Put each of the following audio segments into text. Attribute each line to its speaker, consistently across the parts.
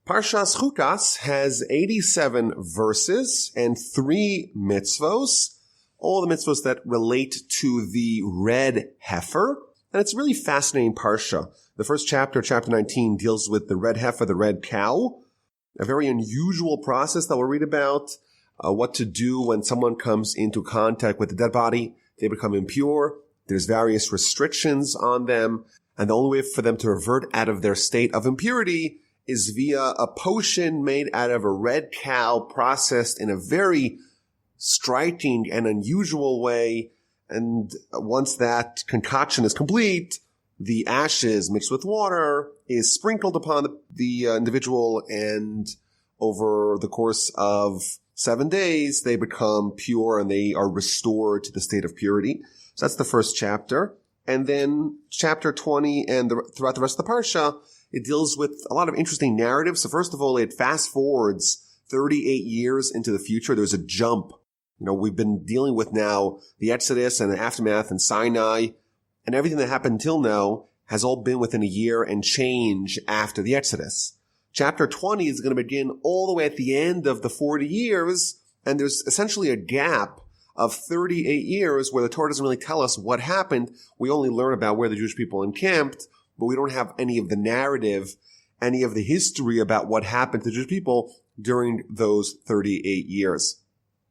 Speaker 1: Parshas Chukas has 87 verses and 3 mitzvos, all the mitzvos that relate to the Red Heifer. And it's a really fascinating Parsha. The first chapter, chapter 19, deals with the Red Heifer, the red cow, a very unusual process that we'll read about, what to do when someone comes into contact with the dead body. They become impure. There's various restrictions on them. And the only way for them to revert out of their state of impurity is via a potion made out of a red cow processed in a very striking and unusual way. And once that concoction is complete, the ashes mixed with water is sprinkled upon the individual, and over the course of 7 days, they become pure and they are restored to the state of purity. So that's the first chapter. And then chapter 20 and throughout the rest of the Parsha, it deals with a lot of interesting narratives. So first of all, it fast forwards 38 years into the future. There's a jump. We've been dealing with now the Exodus and the aftermath and Sinai, and everything that happened until now has all been within a year and change after the Exodus. Chapter 20 is going to begin all the way at the end of the 40 years, and there's essentially a gap of 38 years where the Torah doesn't really tell us what happened. We only learn about where the Jewish people encamped, but we don't have any of the narrative, any of the history about what happened to the Jewish people during those 38 years.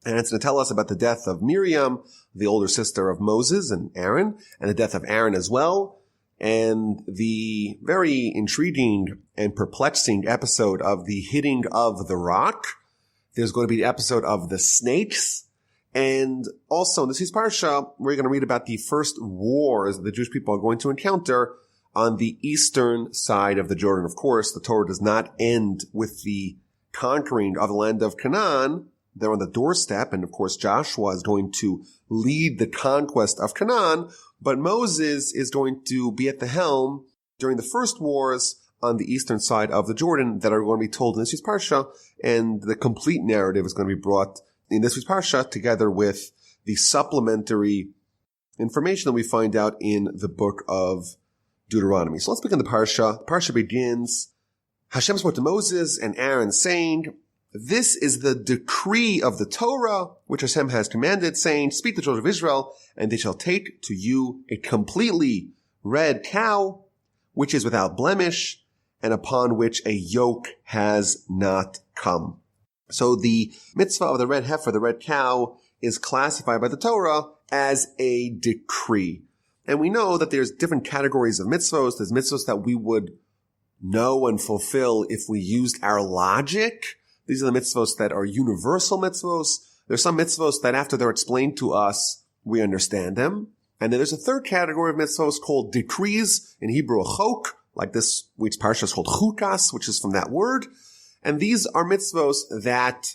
Speaker 1: And it's going to tell us about the death of Miriam, the older sister of Moses and Aaron, and the death of Aaron as well, and the very intriguing and perplexing episode of the hitting of the rock. There's going to be the episode of the snakes. And also in this week's Parsha, we're going to read about the first wars the Jewish people are going to encounter on the eastern side of the Jordan. Of course, the Torah does not end with the conquering of the land of Canaan. They're on the doorstep, and of course Joshua is going to lead the conquest of Canaan, but Moses is going to be at the helm during the first wars on the eastern side of the Jordan that are going to be told in this week's Parsha, and the complete narrative is going to be brought in this week's Parsha together with the supplementary information that we find out in the book of Deuteronomy. So let's begin the Parsha. The Parsha begins, Hashem spoke to Moses and Aaron saying, "This is the decree of the Torah, which Hashem has commanded, saying, speak to the children of Israel, and they shall take to you a completely red cow, which is without blemish, and upon which a yoke has not come." So the mitzvah of the red heifer, the red cow, is classified by the Torah as a decree. And we know that there's different categories of mitzvahs. There's mitzvahs that we would know and fulfill if we used our logic. These are the mitzvos that are universal mitzvos. There's some mitzvos that after they're explained to us, we understand them. And then there's a third category of mitzvos called decrees, in Hebrew a chok, like this week's Parsha is called Chukas, which is from that word. And these are mitzvos that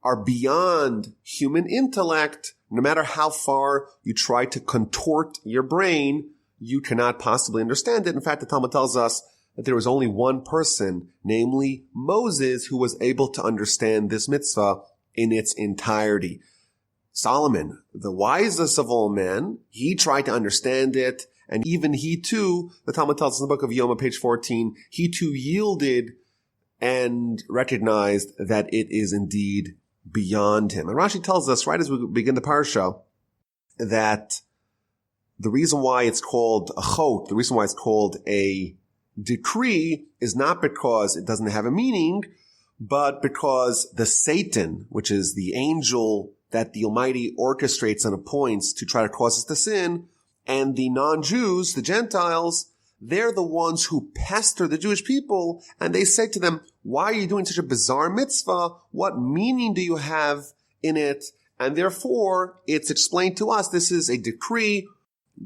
Speaker 1: are beyond human intellect. No matter how far you try to contort your brain, you cannot possibly understand it. In fact, the Talmud tells us that there was only one person, namely Moses, who was able to understand this mitzvah in its entirety. Solomon, the wisest of all men, he tried to understand it, and even he too, the Talmud tells us in the book of Yoma, page 14, he too yielded and recognized that it is indeed beyond him. And Rashi tells us, right as we begin the Parsha, that the reason why it's called a chok, the reason why it's called a decree, is not because it doesn't have a meaning, but because the Satan, which is the angel that the Almighty orchestrates and appoints to try to cause us to sin, and the non-Jews, the Gentiles, they're the ones who pester the Jewish people, and they say to them, why are you doing such a bizarre mitzvah? What meaning do you have in it? And therefore, it's explained to us, this is a decree.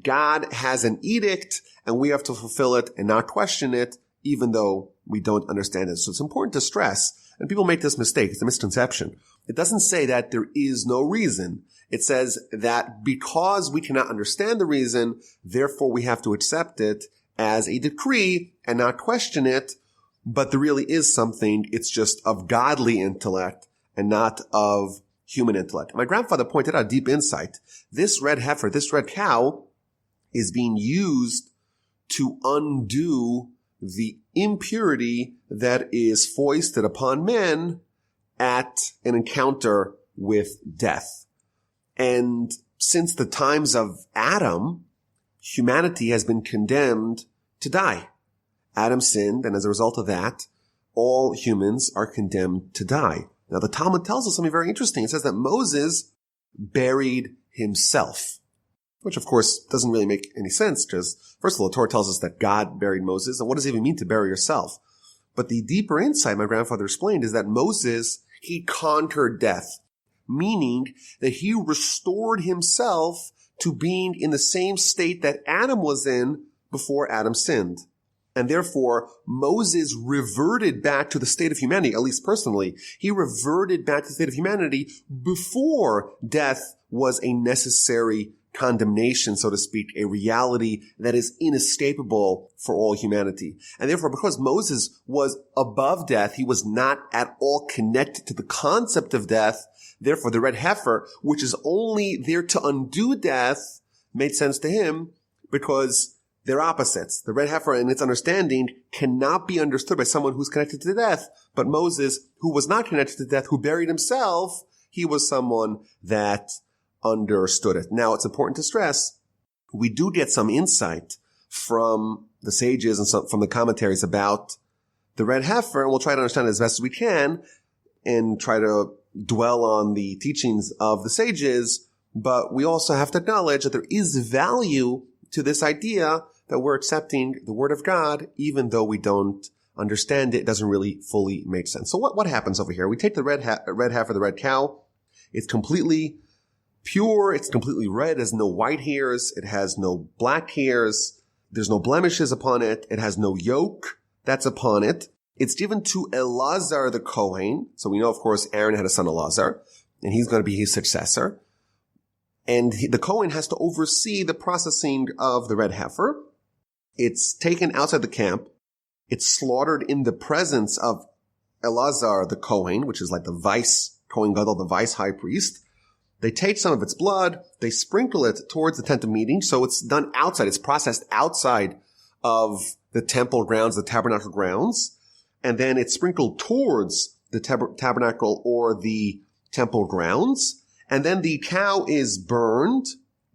Speaker 1: God has an edict, and we have to fulfill it and not question it, even though we don't understand it. So it's important to stress, and people make this mistake, it's a misconception. It doesn't say that there is no reason. It says that because we cannot understand the reason, therefore we have to accept it as a decree and not question it, but there really is something, it's just of godly intellect and not of human intellect. My grandfather pointed out a deep insight. This red heifer, this red cow, is being used to undo the impurity that is foisted upon men at an encounter with death. And since the times of Adam, humanity has been condemned to die. Adam sinned, and as a result of that, all humans are condemned to die. Now, the Talmud tells us something very interesting. It says that Moses buried himself, which, of course, doesn't really make any sense because, first of all, the Torah tells us that God buried Moses, and what does it even mean to bury yourself? But the deeper insight, my grandfather explained, is that Moses, he conquered death, meaning that he restored himself to being in the same state that Adam was in before Adam sinned. And therefore, Moses reverted back to the state of humanity, at least personally. He reverted back to the state of humanity before death was a necessary condemnation, so to speak, a reality that is inescapable for all humanity. And therefore, because Moses was above death, he was not at all connected to the concept of death. Therefore, the red heifer, which is only there to undo death, made sense to him because they're opposites. The red heifer, in its understanding, cannot be understood by someone who's connected to death. But Moses, who was not connected to death, who buried himself, he was someone that understood it. Now, it's important to stress, we do get some insight from the sages and from the commentaries about the red heifer, and we'll try to understand it as best as we can and try to dwell on the teachings of the sages. But we also have to acknowledge that there is value to this idea that we're accepting the word of God, even though we don't understand it. It doesn't really fully make sense. So what happens over here? We take the red heifer, the red cow. It's completely pure. It's completely red. It has no white hairs. It has no black hairs. There's no blemishes upon it. It has no yoke that's upon it. It's given to Elazar the Kohen. So we know, of course, Aaron had a son Elazar, and he's going to be his successor. And the Kohen has to oversee the processing of the red heifer. It's taken outside the camp. It's slaughtered in the presence of Elazar the Kohen, which is like the vice Kohen Gadol, the vice high priest. They take some of its blood. They sprinkle it towards the tent of meeting. So it's done outside. It's processed outside of the temple grounds, the tabernacle grounds. And then it's sprinkled towards the tabernacle or the temple grounds. And then the cow is burned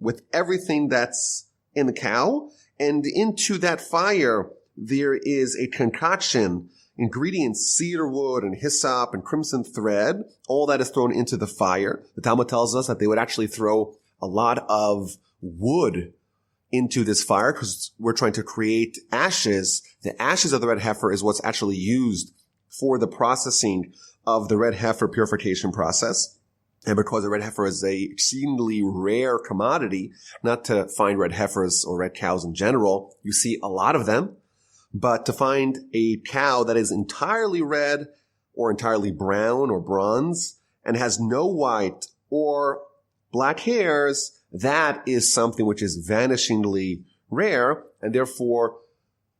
Speaker 1: with everything that's in the cow. And into that fire, there is a concoction, ingredients, cedar wood and hyssop and crimson thread. All that is thrown into the fire. The Talmud tells us that they would actually throw a lot of wood into this fire because we're trying to create ashes. The ashes of the red heifer is what's actually used for the processing of the red heifer purification process. And because the red heifer is a exceedingly rare commodity, not to find red heifers or red cows in general, you see a lot of them, but to find a cow that is entirely red or entirely brown or bronze and has no white or black hairs, that is something which is vanishingly rare, and therefore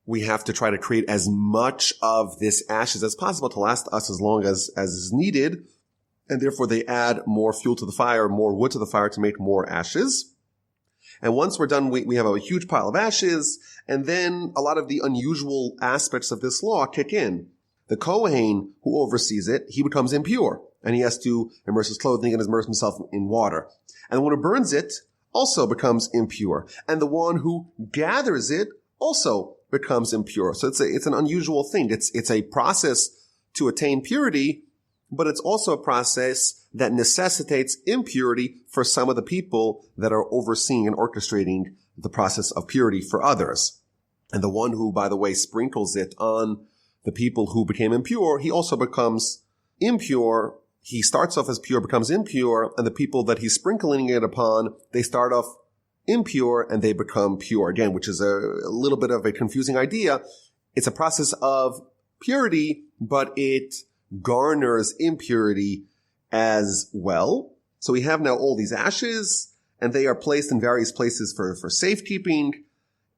Speaker 1: we have to try to create as much of this ashes as possible to last us as long as is needed. And therefore they add more fuel to the fire, more wood to the fire to make more ashes. And once we're done, we have a huge pile of ashes, and then a lot of the unusual aspects of this law kick in. The Kohen who oversees it, he becomes impure, and he has to immerse his clothing and immerse himself in water. And the one who burns it also becomes impure. And the one who gathers it also becomes impure. So it's an unusual thing. It's a process to attain purity, but it's also a process that necessitates impurity for some of the people that are overseeing and orchestrating the process of purity for others. And the one who, by the way, sprinkles it on the people who became impure, he also becomes impure. He starts off as pure, becomes impure, and the people that he's sprinkling it upon, they start off impure and they become pure again, which is a little bit of a confusing idea. It's a process of purity, but it garners impurity as well. So we have now all these ashes, and they are placed in various places for safekeeping.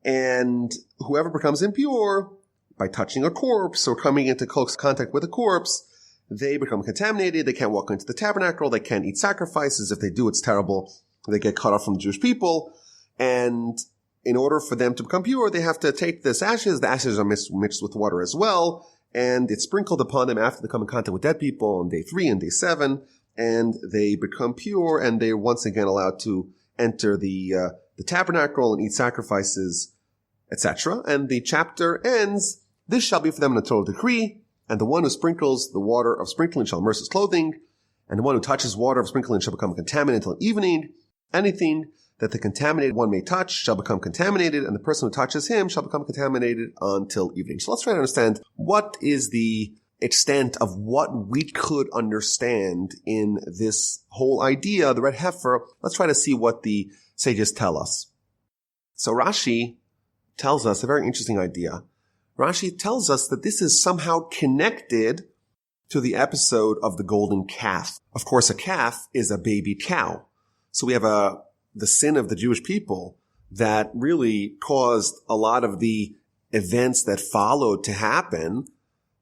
Speaker 1: And whoever becomes impure by touching a corpse or coming into close contact with a corpse, they become contaminated. They can't walk into the tabernacle. They can't eat sacrifices. If they do, it's terrible. They get cut off from the Jewish people. And in order for them to become pure, they have to take this ashes. The ashes are mixed with water as well, and it's sprinkled upon them after they come in contact with dead people on day 3 and day 7, and they become pure, and they're once again allowed to enter the tabernacle and eat sacrifices, etc. And the chapter ends, "This shall be for them an eternal decree, and the one who sprinkles the water of sprinkling shall immerse his clothing, and the one who touches water of sprinkling shall become contaminated until evening. Anything that the contaminated one may touch shall become contaminated, and the person who touches him shall become contaminated until evening." So let's try to understand what is the extent of what we could understand in this whole idea, the red heifer. Let's try to see what the sages tell us. So Rashi tells us a very interesting idea. Rashi tells us that this is somehow connected to the episode of the golden calf. Of course, a calf is a baby cow. So we have the sin of the Jewish people that really caused a lot of the events that followed to happen.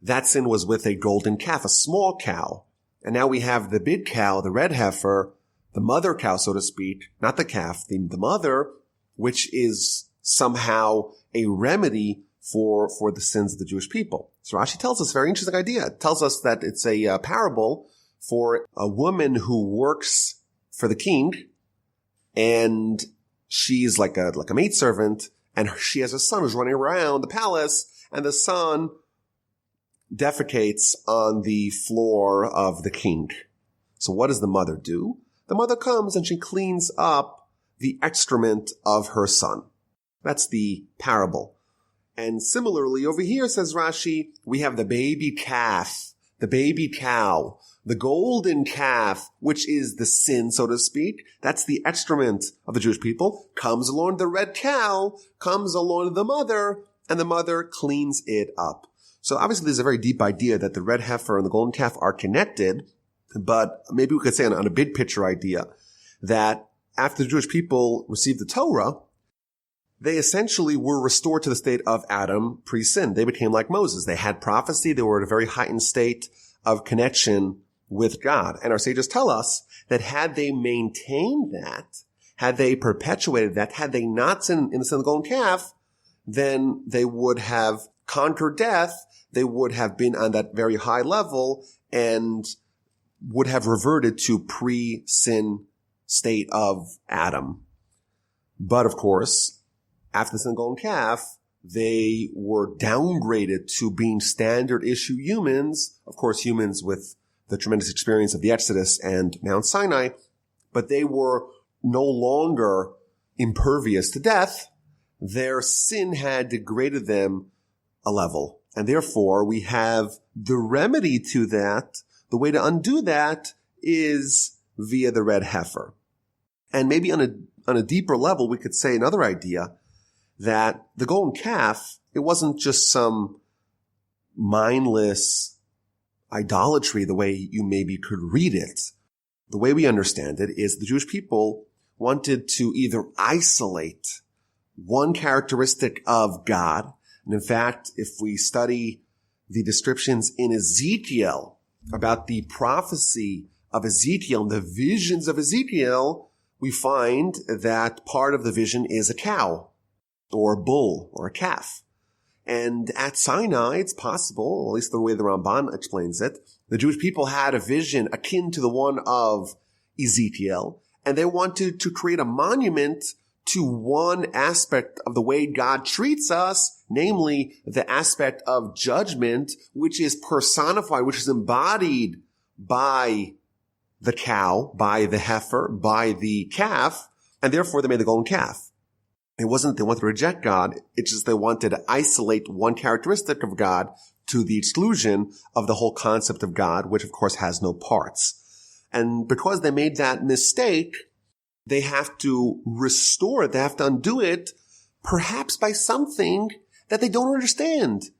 Speaker 1: That sin was with a golden calf, a small cow. And now we have the big cow, the red heifer, the mother cow, so to speak, not the calf, the mother, which is somehow a remedy for the sins of the Jewish people. So Rashi tells us a very interesting idea. It tells us that it's a parable for a woman who works for the king, and she's like a maidservant, and she has a son who's running around the palace, and the son defecates on the floor of the king. So what does the mother do? The mother comes and she cleans up the excrement of her son. That's the parable. And similarly over here, says Rashi, we have the baby calf, the baby cow, the golden calf, which is the sin, so to speak. That's the excrement of the Jewish people. Comes along the red cow, comes along the mother, and the mother cleans it up. So obviously there's a very deep idea that the red heifer and the golden calf are connected, but maybe we could say on a big picture idea that after the Jewish people received the Torah, they essentially were restored to the state of Adam pre-sin. They became like Moses. They had prophecy. They were in a very heightened state of connection with God. And our sages tell us that had they maintained that, had they perpetuated that, had they not sinned in the sin of the golden calf, then they would have conquered death. They would have been on that very high level and would have reverted to pre-sin state of Adam. But of course, after the sin of the golden calf, they were downgraded to being standard issue humans. Of course, humans with the tremendous experience of the Exodus and Mount Sinai, but they were no longer impervious to death. Their sin had degraded them a level. And therefore, we have the remedy to that. The way to undo that is via the red heifer. And maybe on a deeper level, we could say another idea that the golden calf, it wasn't just some mindless idolatry the way you maybe could read it. The way we understand it is the Jewish people wanted to either isolate one characteristic of God. And in fact, if we study the descriptions in Ezekiel about the prophecy of Ezekiel and the visions of Ezekiel, we find that part of the vision is a cow or a bull or a calf. And at Sinai, it's possible, at least the way the Ramban explains it, the Jewish people had a vision akin to the one of Ezekiel, and they wanted to create a monument to one aspect of the way God treats us, namely the aspect of judgment, which is personified, which is embodied by the cow, by the heifer, by the calf, and therefore they made the golden calf. It wasn't that they wanted to reject God, it's just they wanted to isolate one characteristic of God to the exclusion of the whole concept of God, which of course has no parts. And because they made that mistake, they have to restore it, they have to undo it, perhaps by something that they don't understand.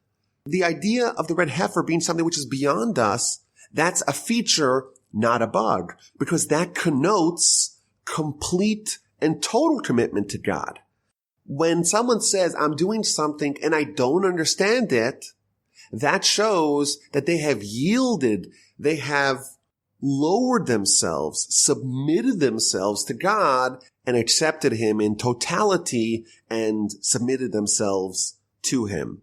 Speaker 1: The idea of the red heifer being something which is beyond us, that's a feature, not a bug, because that connotes complete and total commitment to God. When someone says, I'm doing something and I don't understand it, that shows that they have yielded, they have lowered themselves, submitted themselves to God, and accepted him in totality and submitted themselves to him.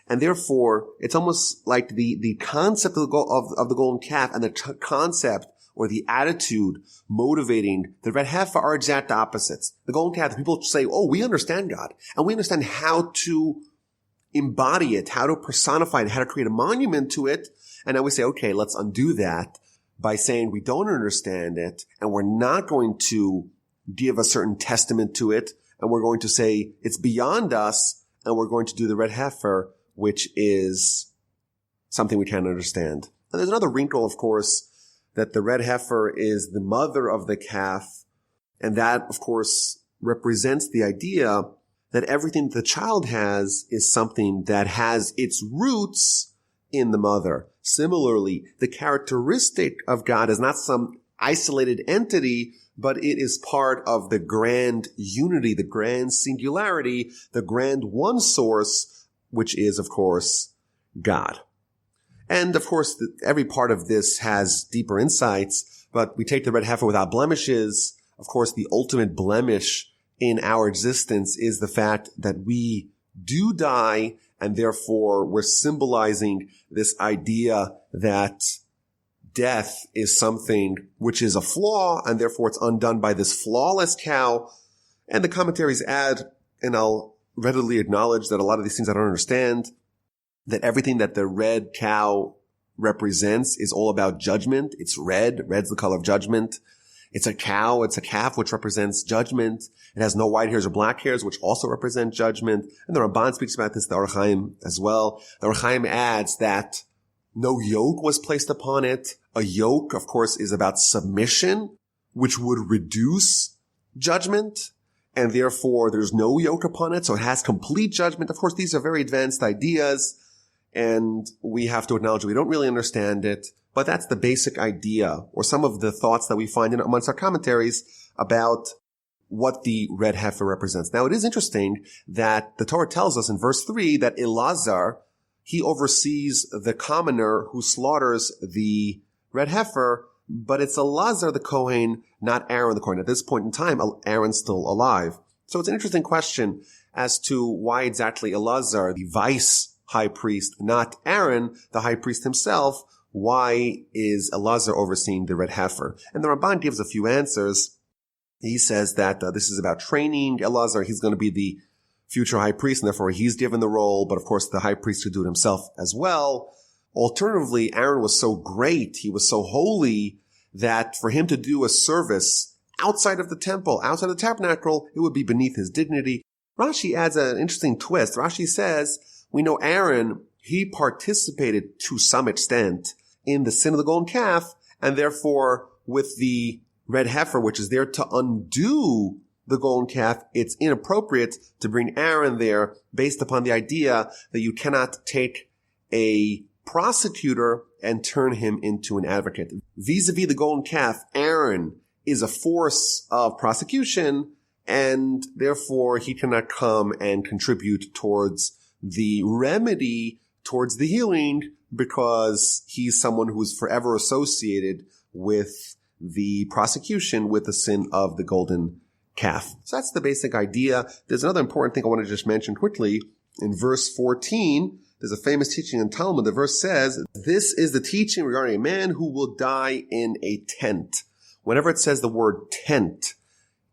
Speaker 1: And therefore, it's almost like the concept of the golden calf and the concept or the attitude motivating the red heifer are exact opposites. The golden calf, people say, oh, we understand God, and we understand how to embody it, how to personify it, how to create a monument to it. And now we say, okay, let's undo that by saying we don't understand it, and we're not going to give a certain testament to it, and we're going to say it's beyond us, and we're going to do the red heifer, which is something we can't understand. And there's another wrinkle, of course, that the red heifer is the mother of the calf, and that, of course, represents the idea that everything that the child has is something that has its roots in the mother. Similarly, the characteristic of God is not some isolated entity, but it is part of the grand unity, the grand singularity, the grand one source, which is, of course, God. And, of course, every part of this has deeper insights, but we take the red heifer without blemishes. Of course, the ultimate blemish in our existence is the fact that we do die, and therefore we're symbolizing this idea that death is something which is a flaw, and therefore it's undone by this flawless cow. And the commentaries add, and I'll readily acknowledge that a lot of these things I don't understand, that everything that the red cow represents is all about judgment. It's red. Red's the color of judgment. It's a cow. It's a calf, which represents judgment. It has no white hairs or black hairs, which also represent judgment. And the Ramban speaks about this, the Or Chaim as well. The Or Chaim adds that no yoke was placed upon it. A yoke, of course, is about submission, which would reduce judgment. And therefore, there's no yoke upon it. So it has complete judgment. Of course, these are very advanced ideas, and we have to acknowledge we don't really understand it. But that's the basic idea, or some of the thoughts that we find in amongst our commentaries about what the red heifer represents. Now, it is interesting that the Torah tells us in verse 3 that Elazar, he oversees the commoner who slaughters the red heifer, but it's Elazar the Kohen, not Aaron the Kohen. At this point in time, Aaron's still alive. So it's an interesting question as to why exactly Elazar, the vice high priest, not Aaron, the high priest himself, why is Elazar overseeing the red heifer? And the Ramban gives a few answers. He says that this is about training Elazar. He's going to be the future high priest, and therefore he's given the role, but of course the high priest could do it himself as well. Alternatively, Aaron was so great, he was so holy, that for him to do a service outside of the temple, outside of the tabernacle, it would be beneath his dignity. Rashi adds an interesting twist. Rashi says, we know Aaron, he participated to some extent in the sin of the golden calf, and therefore with the red heifer, which is there to undo the golden calf, it's inappropriate to bring Aaron there based upon the idea that you cannot take a prosecutor and turn him into an advocate. Vis-a-vis the golden calf, Aaron is a force of prosecution, and therefore he cannot come and contribute towards the remedy, towards the healing, because he's someone who's forever associated with the prosecution with the sin of the golden calf. So that's the basic idea. There's another important thing I want to just mention quickly. In verse 14, there's a famous teaching in Talmud. The verse says, this is the teaching regarding a man who will die in a tent. Whenever it says the word tent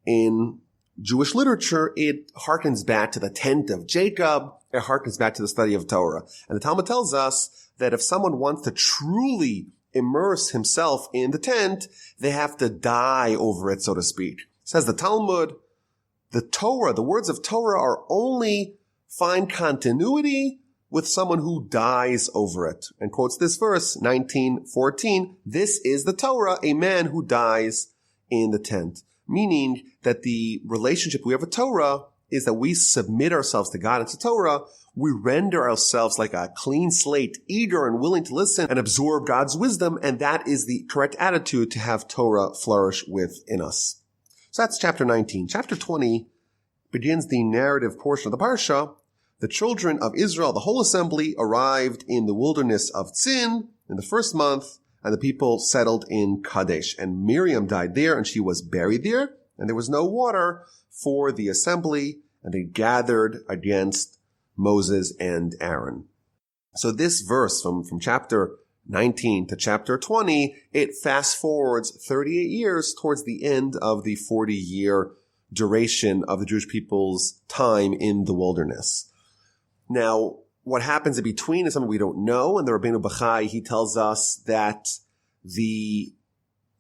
Speaker 1: in Jewish literature, it harkens back to the tent of Jacob. It harkens back to the study of Torah. And the Talmud tells us that if someone wants to truly immerse himself in the tent, they have to die over it, so to speak. Says the Talmud, the Torah, the words of Torah are only find continuity with someone who dies over it. And quotes this verse, 19:14, this is the Torah, a man who dies in the tent. Meaning that the relationship we have with Torah is that we submit ourselves to God and to Torah. We render ourselves like a clean slate, eager and willing to listen and absorb God's wisdom. And that is the correct attitude to have Torah flourish within us. So that's chapter 19. Chapter 20 begins the narrative portion of the Parsha. The children of Israel, the whole assembly, arrived in the wilderness of Tzin in the first month, and the people settled in Kadesh. And Miriam died there, and she was buried there, and there was no water for the assembly, and they gathered against Moses and Aaron. So this verse from chapter 19 to chapter 20, it fast forwards 38 years towards the end of the 40-year duration of the Jewish people's time in the wilderness. Now, what happens in between is something we don't know, and the Rabbeinu Bachai, he tells us that the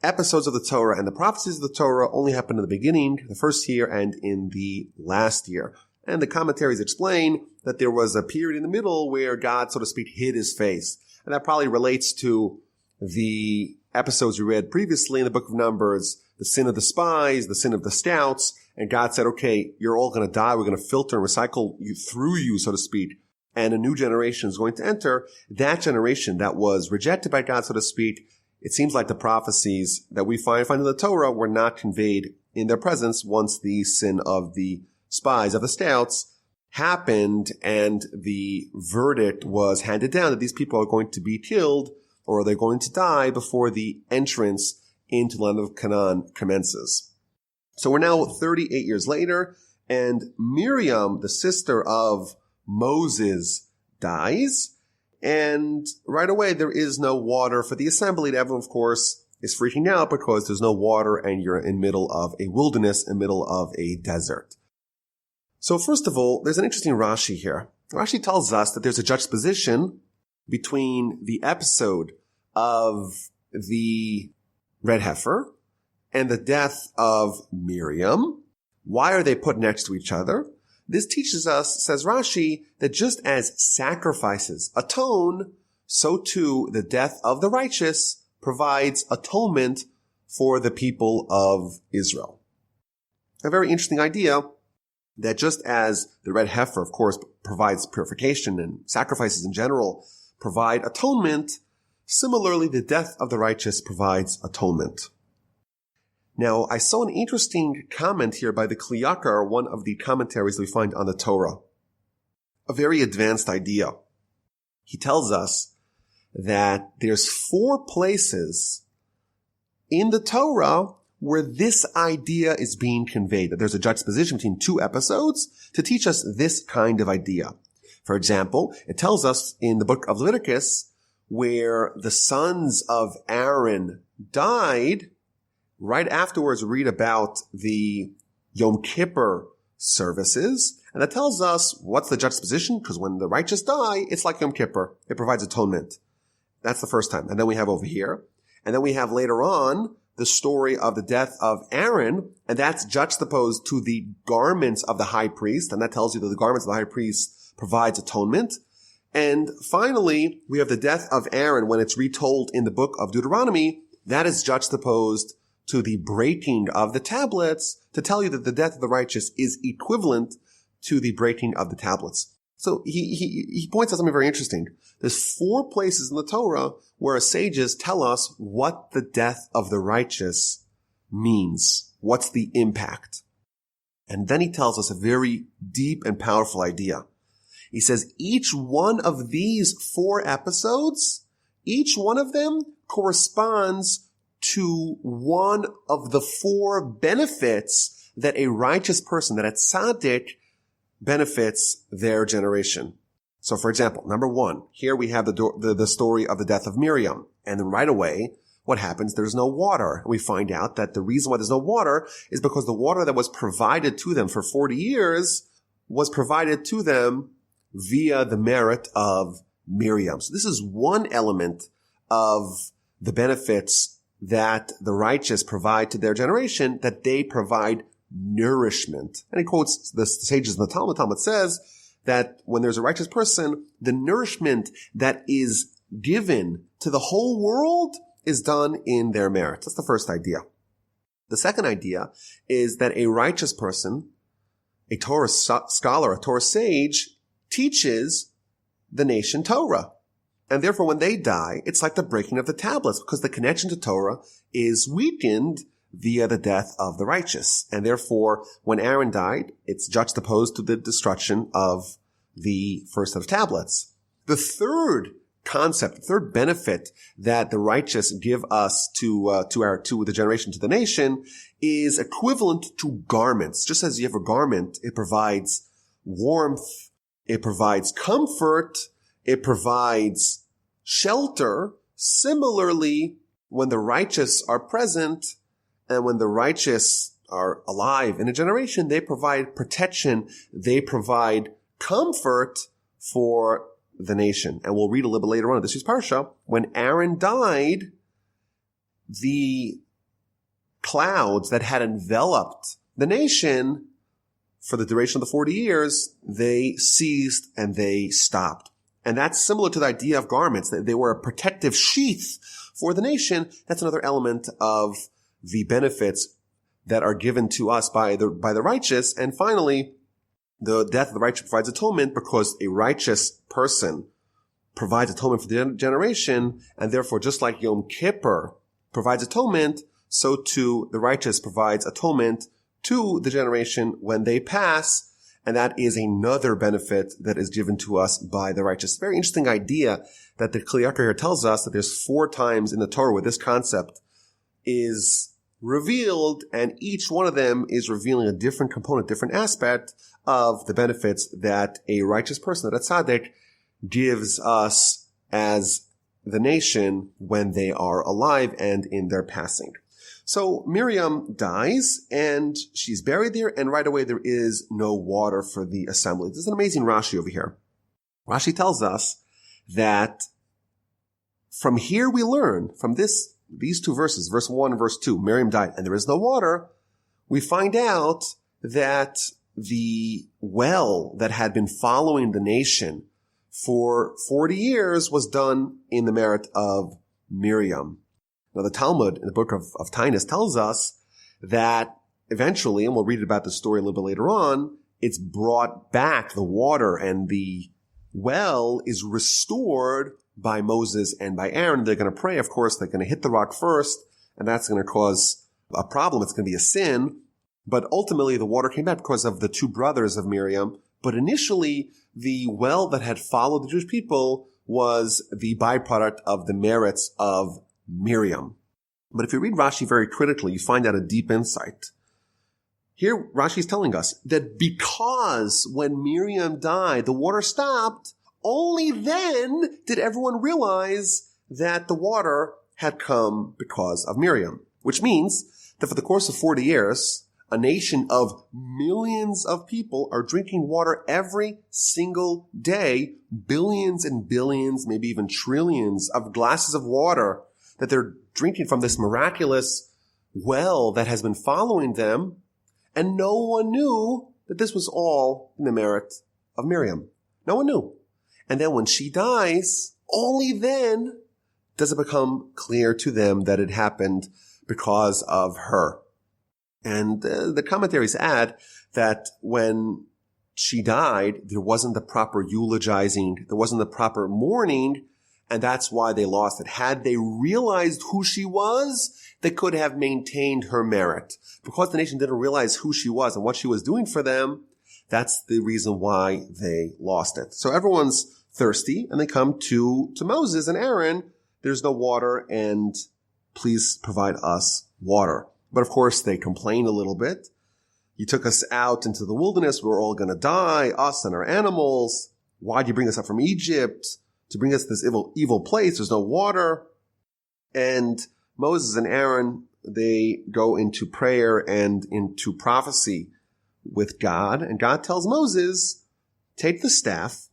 Speaker 1: episodes of the Torah and the prophecies of the Torah only happen in the beginning, the first year, and in the last year. And the commentaries explain that there was a period in the middle where God, so to speak, hid his face. And that probably relates to the episodes we read previously in the book of Numbers, the sin of the spies, the sin of the scouts. And God said, okay, you're all going to die. We're going to filter and recycle you through you, so to speak. And a new generation is going to enter. That generation that was rejected by God, so to speak, it seems like the prophecies that we find in the Torah were not conveyed in their presence once the sin of the spies, of the scouts, happened and the verdict was handed down that these people are going to be killed or they're going to die before the entrance into the land of Canaan commences. So we're now 38 years later, and Miriam, the sister of Moses, dies, and right away there is no water for the assembly. Everyone, of course, is freaking out because there's no water and you're in the middle of a wilderness, in the middle of a desert. So first of all, there's an interesting Rashi here. Rashi tells us that there's a juxtaposition between the episode of the Red Heifer and the death of Miriam. Why are they put next to each other? This teaches us, says Rashi, that just as sacrifices atone, so too the death of the righteous provides atonement for the people of Israel. A very interesting idea that just as the red heifer, of course, provides purification and sacrifices in general provide atonement, similarly the death of the righteous provides atonement. Now, I saw an interesting comment here by the Kli Yakar, one of the commentaries that we find on the Torah. A very advanced idea. He tells us that there's 4 places in the Torah where this idea is being conveyed, that there's a juxtaposition between 2 episodes to teach us this kind of idea. For example, it tells us in the book of Leviticus where the sons of Aaron died. Right afterwards, we read about the Yom Kippur services, and that tells us what's the juxtaposition, because when the righteous die, it's like Yom Kippur. It provides atonement. That's the first time. And then we have over here, and then we have later on the story of the death of Aaron, and that's juxtaposed to the garments of the high priest, and that tells you that the garments of the high priest provides atonement. And finally, we have the death of Aaron when it's retold in the book of Deuteronomy. That is juxtaposed to the breaking of the tablets to tell you that the death of the righteous is equivalent to the breaking of the tablets. So he points out something very interesting. There's 4 places in the Torah where sages tell us what the death of the righteous means. What's the impact? And then he tells us a very deep and powerful idea. He says each one of these 4 episodes, each one of them corresponds to one of the 4 benefits that a righteous person, that a tzaddik, benefits their generation. So for example, number 1, here we have the story of the death of Miriam. And then right away, what happens? There's no water. We find out that the reason why there's no water is because the water that was provided to them for 40 years was provided to them via the merit of Miriam. So this is one element of the benefits that the righteous provide to their generation, that they provide nourishment. And he quotes the sages in the Talmud. Talmud says that when there's a righteous person, the nourishment that is given to the whole world is done in their merit. That's the first idea. The second idea is that a righteous person, a Torah scholar, a Torah sage, teaches the nation Torah. And therefore, when they die, it's like the breaking of the tablets, because the connection to Torah is weakened via the death of the righteous. And therefore, when Aaron died, it's juxtaposed to the destruction of the first set of tablets. The third concept, the third benefit that the righteous give us to the generation, to the nation, is equivalent to garments. Just as you have a garment, it provides warmth, it provides comfort, it provides shelter. Similarly, when the righteous are present and when the righteous are alive in a generation, they provide protection, they provide comfort for the nation. And we'll read a little bit later on in this year's Parsha, when Aaron died, the clouds that had enveloped the nation for the duration of the 40 years, they ceased and they stopped. And that's similar to the idea of garments, that they were a protective sheath for the nation. That's another element of the benefits that are given to us by the righteous. And finally, the death of the righteous provides atonement, because a righteous person provides atonement for the generation, and therefore, just like Yom Kippur provides atonement, so too the righteous provides atonement to the generation when they pass, and that is another benefit that is given to us by the righteous. Very interesting idea that the Kli Yakar here tells us, that there's 4 times in the Torah where this concept is revealed, and each one of them is revealing a different component, different aspect of the benefits that a righteous person, that a tzaddik, gives us as the nation when they are alive and in their passing. So Miriam dies, and she's buried there, and right away there is no water for the assembly. There's an amazing Rashi over here. Rashi tells us that from here we learn, from these 2 verses, verse 1 and verse 2, Miriam died and there is no water, we find out that the well that had been following the nation for 40 years was done in the merit of Miriam. Now the Talmud in the book of Tainus tells us that eventually, and we'll read about the story a little bit later on, it's brought back, the water, and the well is restored by Moses and by Aaron. They're going to pray, of course. They're going to hit the rock first, and that's going to cause a problem. It's going to be a sin. But ultimately, the water came back because of the 2 brothers of Miriam. But initially, the well that had followed the Jewish people was the byproduct of the merits of Miriam. But if you read Rashi very critically, you find out a deep insight. Here, Rashi is telling us that because when Miriam died, the water stopped, only then did everyone realize that the water had come because of Miriam. Which means that for the course of 40 years, a nation of millions of people are drinking water every single day, billions and billions, maybe even trillions of glasses of water that they're drinking from this miraculous well that has been following them, and no one knew that this was all in the merit of Miriam. No one knew. And then when she dies, only then does it become clear to them that it happened because of her. And the commentaries add that when she died, there wasn't the proper eulogizing, there wasn't the proper mourning, and that's why they lost it. Had they realized who she was, they could have maintained her merit. Because the nation didn't realize who she was and what she was doing for them, that's the reason why they lost it. So everyone's thirsty, and they come to Moses and Aaron. There's no water, and please provide us water. But of course, they complain a little bit. You took us out into the wilderness. We're all going to die, us and our animals. Why'd you bring us up from Egypt to bring us to this evil place? There's no water. And Moses and Aaron, they go into prayer and into prophecy with God. And God tells Moses, take the staff,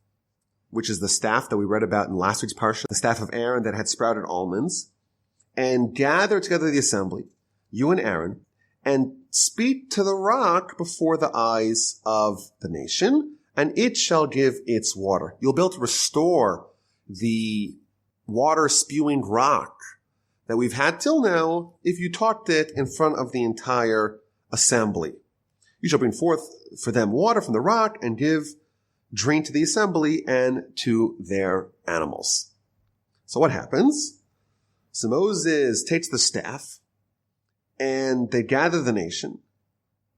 Speaker 1: which is the staff that we read about in last week's Parsha, the staff of Aaron that had sprouted almonds, and gather together the assembly, you and Aaron, and speak to the rock before the eyes of the nation, and it shall give its water. You'll be able to restore the water-spewing rock that we've had till now if you talked it in front of the entire assembly. You shall bring forth for them water from the rock and give drink to the assembly and to their animals. So what happens? So Moses takes the staff, and they gather the nation.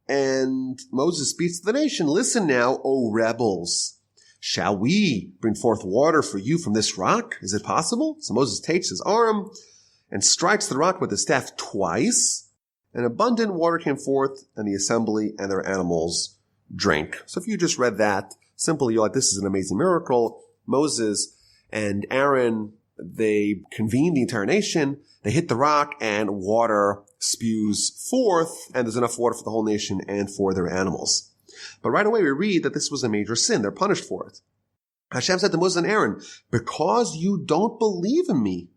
Speaker 1: And Moses speaks to the nation, listen now, O rebels. shall we bring forth water for you from this rock? Is it possible? So Moses takes his arm and strikes the rock with the staff twice, and abundant water came forth, and the assembly and their animals drank. So if you just read that, simply you're like, this is an amazing miracle. Moses and Aaron, they convene the entire nation, they hit the rock, and water spews forth, and there's enough water for the whole nation and for their animals. But right away we read that this was a major sin. They're punished for it. Hashem said to Moses and Aaron, because you don't believe in me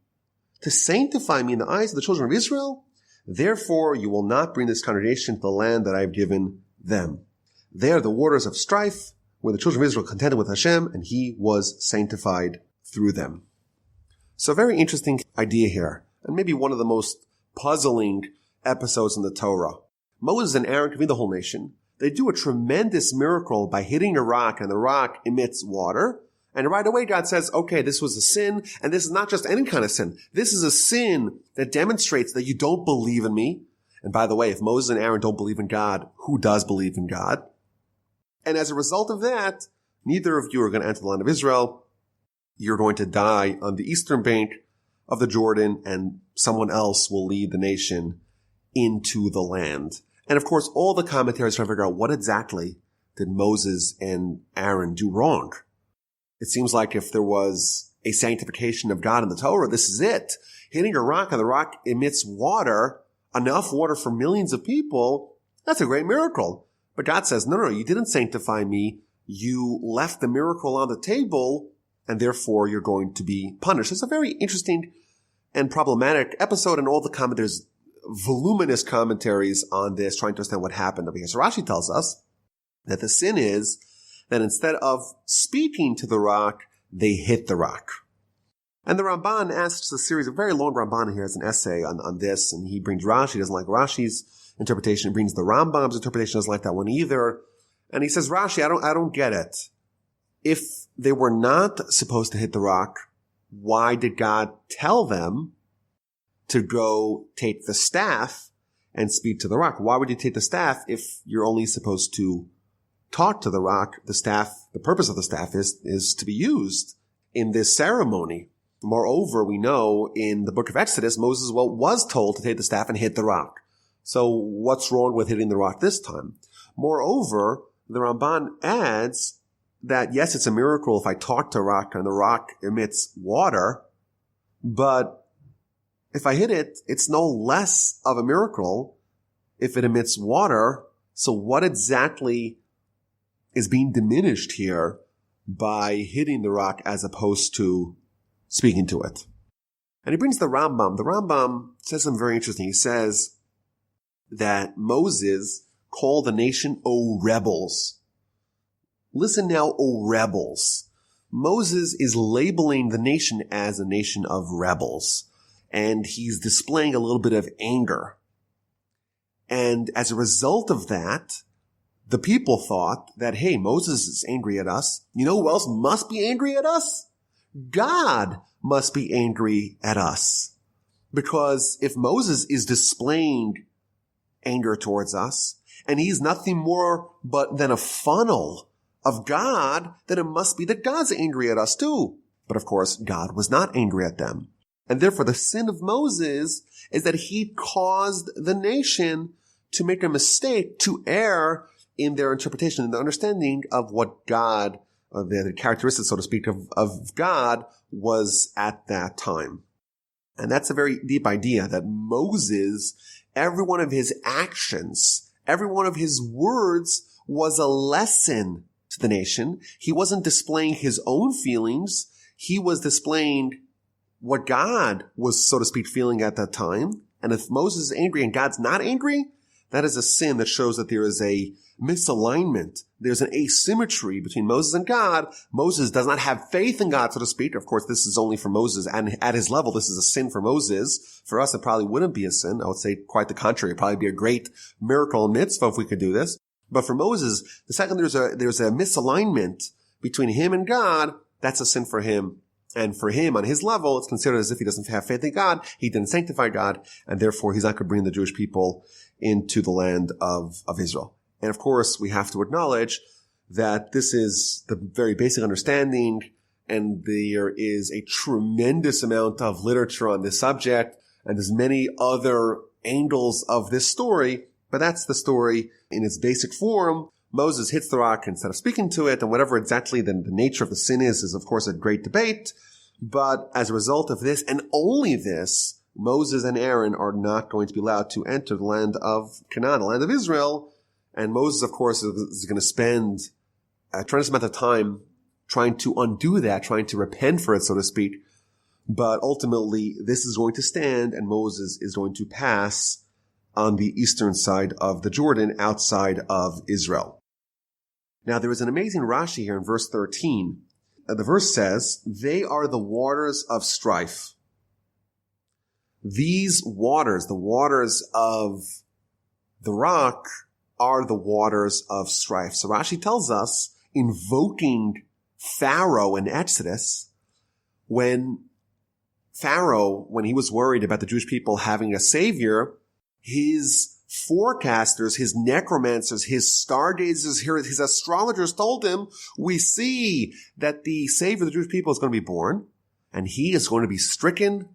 Speaker 1: to sanctify me in the eyes of the children of Israel, therefore you will not bring this congregation to the land that I have given them. They are the waters of strife, where the children of Israel contended with Hashem, and he was sanctified through them. So a very interesting idea here, and maybe one of the most puzzling episodes in the Torah. Moses and Aaron convene the whole nation. They do a tremendous miracle by hitting a rock, and the rock emits water. And right away God says, okay, this was a sin, and this is not just any kind of sin. This is a sin that demonstrates that you don't believe in me. And by the way, if Moses and Aaron don't believe in God, who does believe in God? And as a result of that, neither of you are going to enter the land of Israel. You're going to die on the eastern bank of the Jordan, and someone else will lead the nation into the land. And of course, all the commentaries trying to figure out what exactly did Moses and Aaron do wrong. It seems like if there was a sanctification of God in the Torah, this is it. Hitting a rock and the rock emits water, enough water for millions of people, that's a great miracle. But God says, no, you didn't sanctify me. You left the miracle on the table, and therefore you're going to be punished. It's a very interesting and problematic episode, and all the commentators, voluminous commentaries on this, trying to understand what happened. Because Rashi tells us that the sin is that instead of speaking to the rock, they hit the rock. And the Ramban asks a series of very long Ramban here as an essay on this, and he brings Rashi, doesn't like Rashi's interpretation, he brings the Rambam's interpretation, doesn't like that one either. And he says, Rashi, I don't get it. If they were not supposed to hit the rock, why did God tell them to go take the staff and speak to the rock? Why would you take the staff if you're only supposed to talk to the rock? The staff, the purpose of the staff is to be used in this ceremony. Moreover, we know in the book of Exodus, Moses was told to take the staff and hit the rock. So what's wrong with hitting the rock this time? Moreover, the Ramban adds that yes, it's a miracle if I talk to a rock and the rock emits water, but if I hit it, it's no less of a miracle if it emits water. So what exactly is being diminished here by hitting the rock as opposed to speaking to it? And he brings the Rambam. The Rambam says something very interesting. He says that Moses called the nation, O rebels. Listen now, O rebels. Moses is labeling the nation as a nation of rebels. And he's displaying a little bit of anger. And as a result of that, the people thought that, hey, Moses is angry at us. You know who else must be angry at us? God must be angry at us. Because if Moses is displaying anger towards us, and he's nothing more than a funnel of God, then it must be that God's angry at us too. But of course, God was not angry at them. And therefore, the sin of Moses is that he caused the nation to make a mistake, to err in their interpretation and the understanding of what God, the characteristics, so to speak, of God was at that time. And that's a very deep idea that Moses, every one of his actions, every one of his words was a lesson to the nation. He wasn't displaying his own feelings. He was displaying what God was, so to speak, feeling at that time. And if Moses is angry and God's not angry, that is a sin that shows that there is a misalignment. There's an asymmetry between Moses and God. Moses does not have faith in God, so to speak. Of course, this is only for Moses, and at his level, this is a sin for Moses. For us, it probably wouldn't be a sin. I would say quite the contrary. It'd probably be a great miracle and mitzvah if we could do this. But for Moses, the second there's a misalignment between him and God, that's a sin for him. And for him, on his level, it's considered as if he doesn't have faith in God. He didn't sanctify God, and therefore he's not going to bring the Jewish people into the land of Israel. And of course, we have to acknowledge that this is the very basic understanding, and there is a tremendous amount of literature on this subject, and there's many other angles of this story, but that's the story in its basic form. Moses hits the rock instead of speaking to it, and whatever exactly the nature of the sin is of course a great debate. But as a result of this, and only this, Moses and Aaron are not going to be allowed to enter the land of Canaan, the land of Israel. And Moses, of course, is going to spend a tremendous amount of time trying to undo that, trying to repent for it, so to speak. But ultimately, this is going to stand, and Moses is going to pass on the eastern side of the Jordan, outside of Israel. Now, there is an amazing Rashi here in verse 13. The verse says, "They are the waters of strife." These waters, the waters of the rock, are the waters of strife. So Rashi tells us, invoking Pharaoh in Exodus, when Pharaoh, when he was worried about the Jewish people having a savior, his forecasters, his necromancers, his stargazers, his astrologers told him, we see that the savior of the Jewish people is going to be born, and he is going to be stricken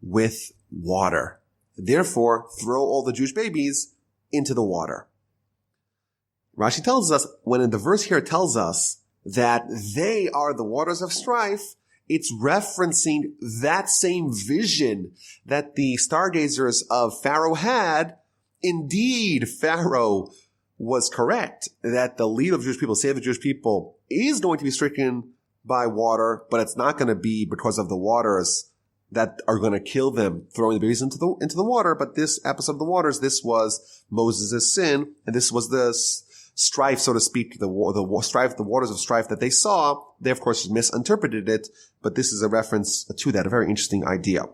Speaker 1: with water. Therefore, throw all the Jewish babies into the water. Rashi tells us, when in the verse here tells us that they are the waters of strife, it's referencing that same vision that the stargazers of Pharaoh had. Indeed, Pharaoh was correct that the leader of the Jewish people, save the Jewish people, is going to be stricken by water, but it's not going to be because of the waters that are going to kill them, throwing the babies into the water. But this episode of the waters, this was Moses' sin, and this was the strife, so to speak, the waters of strife that they saw. They, of course, misinterpreted it, but this is a reference to that, a very interesting idea.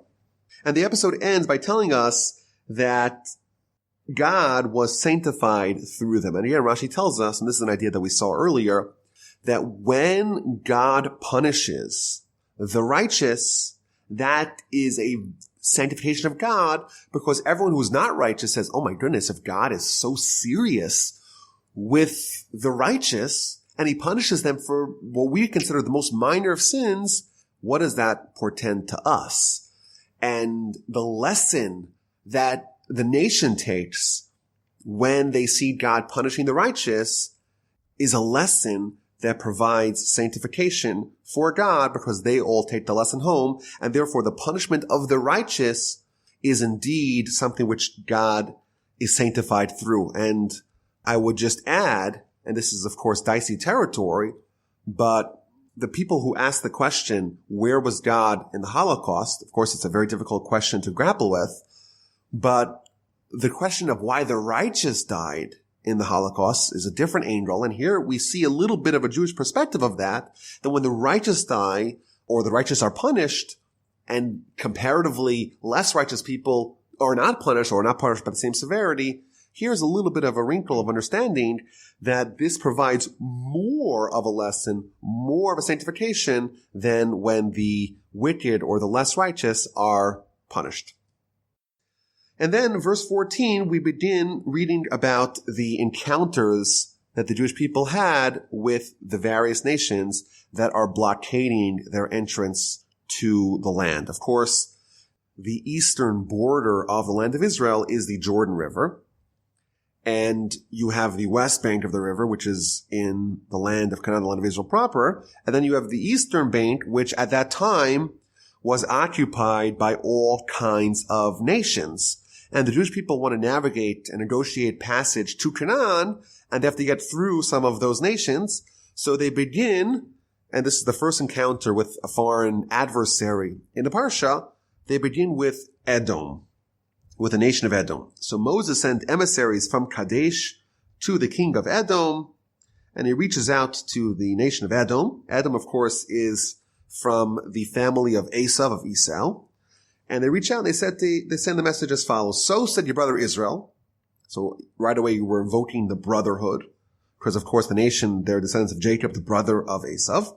Speaker 1: And the episode ends by telling us that God was sanctified through them. And again, Rashi tells us, and this is an idea that we saw earlier, that when God punishes the righteous, that is a sanctification of God, because everyone who's not righteous says, oh my goodness, if God is so serious with the righteous and he punishes them for what we consider the most minor of sins, what does that portend to us? And the lesson that the nation takes when they see God punishing the righteous is a lesson that provides sanctification for God, because they all take the lesson home, and therefore the punishment of the righteous is indeed something which God is sanctified through. And I would just add, and this is of course dicey territory, but the people who ask the question, where was God in the Holocaust? Of course, it's a very difficult question to grapple with, but the question of why the righteous died in the Holocaust is a different angle. And here we see a little bit of a Jewish perspective of that when the righteous die, or the righteous are punished, and comparatively less righteous people are not punished, or not punished by the same severity, here's a little bit of a wrinkle of understanding that this provides more of a lesson, more of a sanctification than when the wicked or the less righteous are punished. And then verse 14, we begin reading about the encounters that the Jewish people had with the various nations that are blockading their entrance to the land. Of course, the eastern border of the land of Israel is the Jordan River. And you have the west bank of the river, which is in the land of Canaan, the land of Israel proper. And then you have the eastern bank, which at that time was occupied by all kinds of nations. And the Jewish people want to navigate and negotiate passage to Canaan, and they have to get through some of those nations. So they begin, and this is the first encounter with a foreign adversary in the Parsha, they begin with Edom, with the nation of Edom. So Moses sent emissaries from Kadesh to the king of Edom, and he reaches out to the nation of Edom. Edom, of course, is from the family of Esav, of Esau. And they reach out and they send the message as follows. So said your brother Israel. So right away you were invoking the brotherhood, because of course the nation, they're descendants of Jacob, the brother of Esav.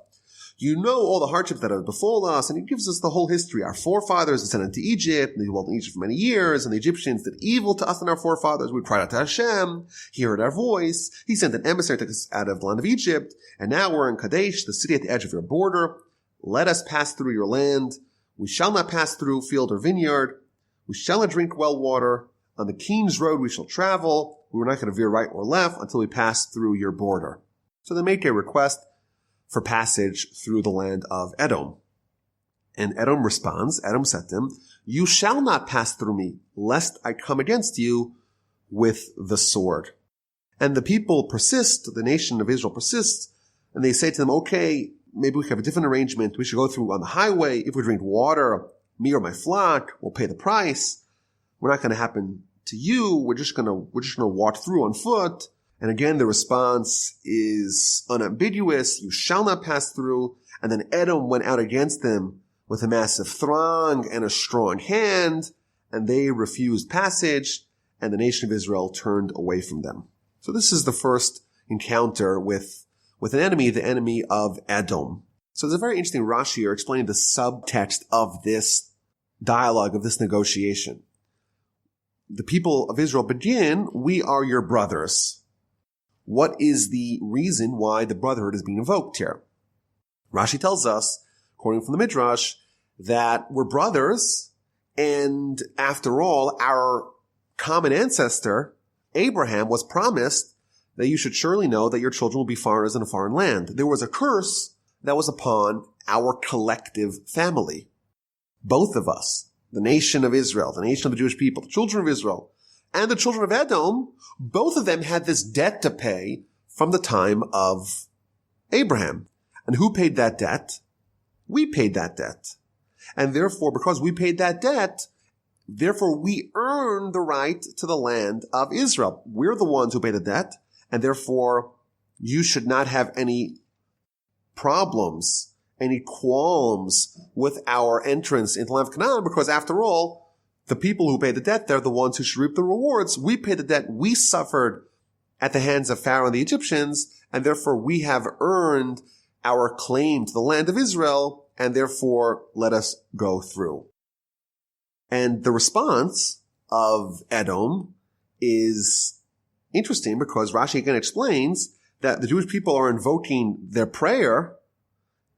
Speaker 1: You know all the hardships that have befallen us, and he gives us the whole history. Our forefathers descended to Egypt, and they dwelt in Egypt for many years, and the Egyptians did evil to us and our forefathers. We cried out to Hashem. He heard our voice. He sent an emissary to take us out of the land of Egypt, and now we're in Kadesh, the city at the edge of your border. Let us pass through your land. We shall not pass through field or vineyard. We shall not drink well water. On the king's road we shall travel. We were not going to veer right or left until we pass through your border. So they make a request for passage through the land of Edom. And Edom responds, Edom said to him, you shall not pass through me, lest I come against you with the sword. And the people persist, the nation of Israel persists, and they say to them, okay, maybe we have a different arrangement. We should go through on the highway. If we drink water, me or my flock will pay the price. We're not going to happen to you. We're just going to walk through on foot. And again, the response is unambiguous. You shall not pass through. And then Edom went out against them with a massive throng and a strong hand, and they refused passage, and the nation of Israel turned away from them. So this is the first encounter with an enemy, the enemy of Edom. So there's a very interesting Rashi here explaining the subtext of this dialogue, of this negotiation. The people of Israel begin, we are your brothers. What is the reason why the brotherhood is being invoked here? Rashi tells us, according from the Midrash, that we're brothers, and after all, our common ancestor, Abraham, was promised that you should surely know that your children will be foreigners in a foreign land. There was a curse that was upon our collective family. Both of us, the nation of Israel, the nation of the Jewish people, the children of Israel, and the children of Edom, both of them had this debt to pay from the time of Abraham. And who paid that debt? We paid that debt. And therefore, because we paid that debt, therefore we earn the right to the land of Israel. We're the ones who pay the debt, and therefore you should not have any problems, any qualms with our entrance into the land of Canaan, because after all, the people who pay the debt, they're the ones who should reap the rewards. We pay the debt we suffered at the hands of Pharaoh and the Egyptians, and therefore we have earned our claim to the land of Israel, and therefore let us go through. And the response of Edom is interesting because Rashi again explains that the Jewish people are invoking their prayer,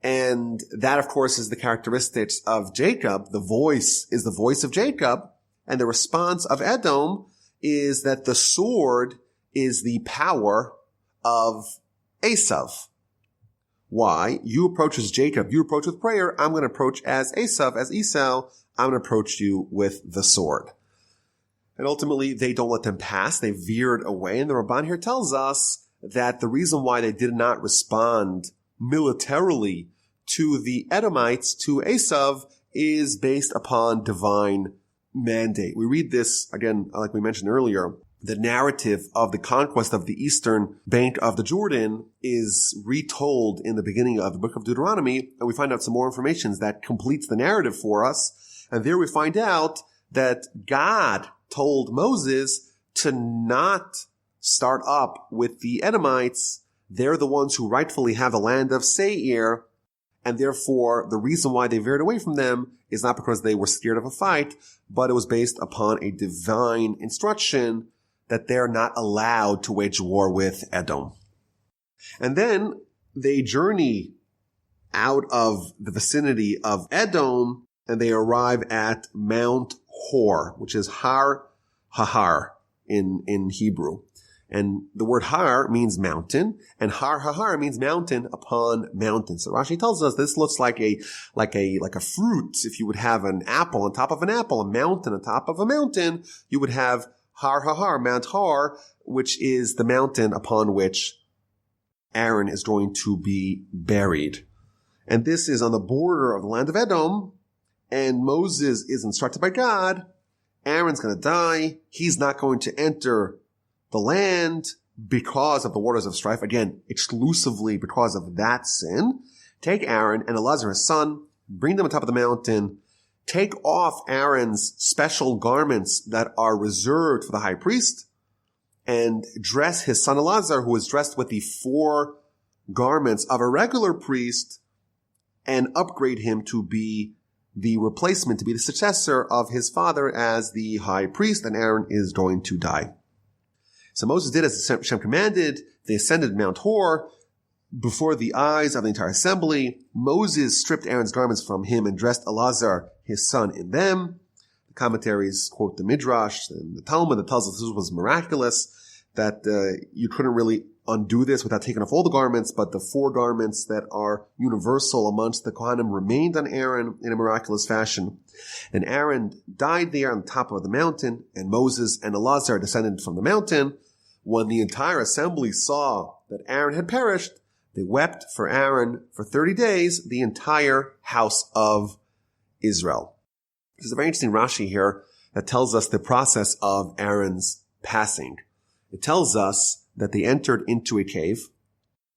Speaker 1: and that, of course, is the characteristics of Jacob. The voice is the voice of Jacob. And the response of Edom is that the sword is the power of Esav. Why? You approach as Jacob. You approach with prayer. I'm going to approach as Esav, as Esau. I'm going to approach you with the sword. And ultimately, they don't let them pass. They veered away. And the Ramban here tells us that the reason why they did not respond militarily to the Edomites, to Esav, is based upon divine mandate. We read this, again, like we mentioned earlier, the narrative of the conquest of the eastern bank of the Jordan is retold in the beginning of the book of Deuteronomy, and we find out some more information that completes the narrative for us. And there we find out that God told Moses to not start up with the Edomites. They're the ones who rightfully have the land of Seir, and therefore the reason why they veered away from them is not because they were scared of a fight, but it was based upon a divine instruction that they're not allowed to wage war with Edom. And then they journey out of the vicinity of Edom, and they arrive at Mount Hor, which is Har Hahar in Hebrew. And the word Har means mountain, and Har Hahar means mountain upon mountain. So Rashi tells us this looks like a fruit. If you would have an apple on top of an apple, a mountain on top of a mountain, you would have Har Hahar, Mount Har, which is the mountain upon which Aaron is going to be buried. And this is on the border of the land of Edom, and Moses is instructed by God, Aaron's going to die. He's not going to enter the land because of the waters of strife. Again, exclusively because of that sin. Take Aaron and Elazar his son, bring them on top of the mountain, take off Aaron's special garments that are reserved for the high priest, and dress his son Elazar, who is dressed with the 4 garments of a regular priest, and upgrade him to be the replacement, to be the successor of his father as the high priest, and Aaron is going to die. So Moses did as Hashem commanded. They ascended Mount Hor before the eyes of the entire assembly. Moses stripped Aaron's garments from him and dressed Elazar, his son, in them. The commentaries quote the Midrash and the Talmud that tells us this was miraculous, that you couldn't really undo this without taking off all the garments, but the 4 garments that are universal amongst the Kohanim remained on Aaron in a miraculous fashion. And Aaron died there on the top of the mountain, and Moses and Elazar descended from the mountain. When the entire assembly saw that Aaron had perished, they wept for Aaron for 30 days, the entire house of Israel. There's a very interesting Rashi here that tells us the process of Aaron's passing. It tells us that they entered into a cave,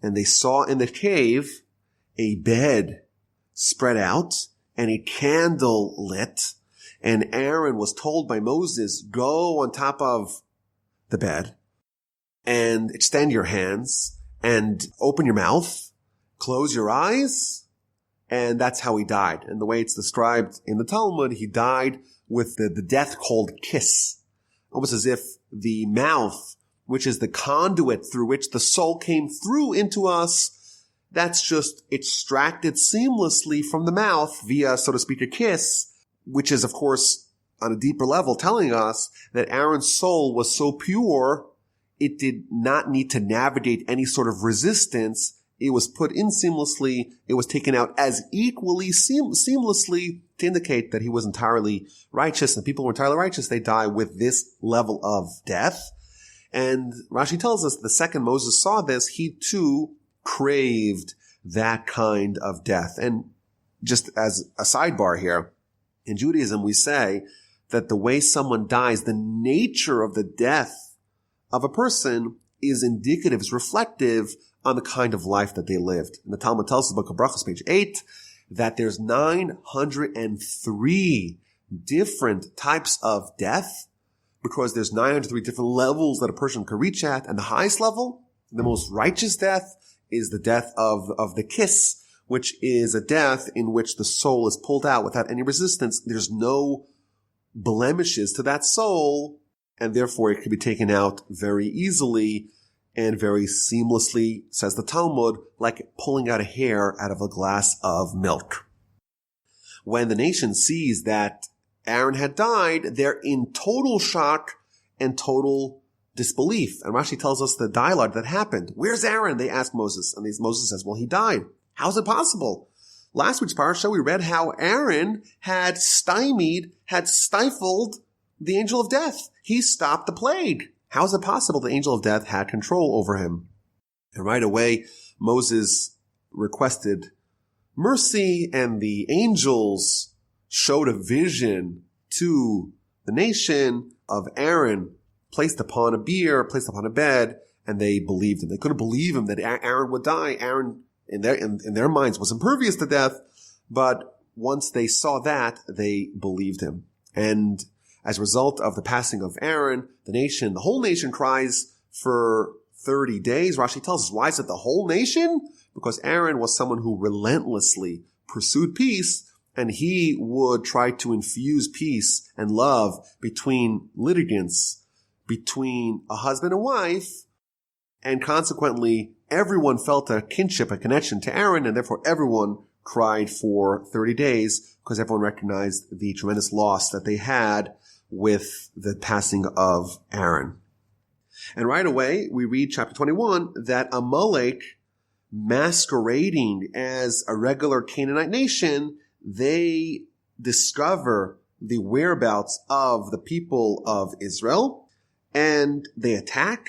Speaker 1: and they saw in the cave a bed spread out and a candle lit, and Aaron was told by Moses, go on top of the bed and extend your hands and open your mouth, close your eyes, and that's how he died. And the way it's described in the Talmud, he died with the death called kiss, almost as if the mouth, which is the conduit through which the soul came through into us, that's just extracted seamlessly from the mouth via, so to speak, a kiss, which is, of course, on a deeper level telling us that Aaron's soul was so pure, it did not need to navigate any sort of resistance. It was put in seamlessly. It was taken out as equally seamlessly to indicate that he was entirely righteous. And people were entirely righteous. They die with this level of death. And Rashi tells us the second Moses saw this, he too craved that kind of death. And just as a sidebar here, in Judaism we say that the way someone dies, the nature of the death of a person is indicative, is reflective on the kind of life that they lived. And the Talmud tells us in the book of Brachos, page 8, that there's 903 different types of death, because there's 903 different levels that a person can reach at. And the highest level, the most righteous death, is the death of the kiss, which is a death in which the soul is pulled out without any resistance. There's no blemishes to that soul, and therefore it can be taken out very easily and very seamlessly, says the Talmud, like pulling out a hair out of a glass of milk. When the nation sees that Aaron had died, they're in total shock and total disbelief. And Rashi tells us the dialogue that happened. Where's Aaron? They ask Moses. And Moses says, well, he died. How's it possible? Last week's Parsha, we read how Aaron had stifled the angel of death. He stopped the plague. How is it possible the angel of death had control over him? And right away, Moses requested mercy, and the angels showed a vision to the nation of Aaron placed upon a bier, placed upon a bed, and they believed him. They couldn't believe him that Aaron would die. Aaron, in their minds, was impervious to death, but once they saw that, they believed him. And as a result of the passing of Aaron, the whole nation cries for 30 days. Rashi tells us, why is it the whole nation? Because Aaron was someone who relentlessly pursued peace, and he would try to infuse peace and love between litigants, between a husband and wife, and consequently, everyone felt a kinship, a connection to Aaron, and therefore everyone cried for 30 days because everyone recognized the tremendous loss that they had with the passing of Aaron. And right away, we read chapter 21 that Amalek, masquerading as a regular Canaanite nation, they discover the whereabouts of the people of Israel, and they attack,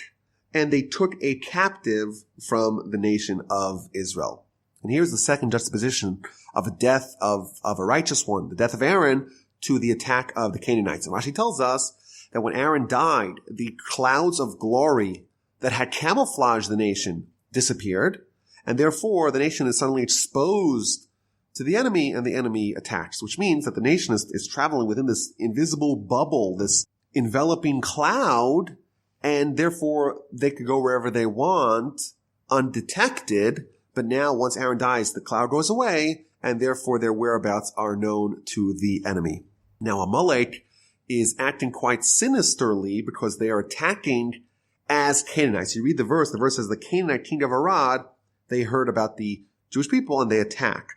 Speaker 1: and they took a captive from the nation of Israel. And here's the second juxtaposition of the death of a righteous one, the death of Aaron, to the attack of the Canaanites. And Rashi tells us that when Aaron died, the clouds of glory that had camouflaged the nation disappeared, and therefore the nation is suddenly exposed to the enemy, and the enemy attacks, which means that the nation is traveling within this invisible bubble, this enveloping cloud, and therefore they could go wherever they want undetected. But now once Aaron dies, the cloud goes away, and therefore their whereabouts are known to the enemy. Now Amalek is acting quite sinisterly because they are attacking as Canaanites. You read the verse says the Canaanite king of Arad, they heard about the Jewish people and they attack.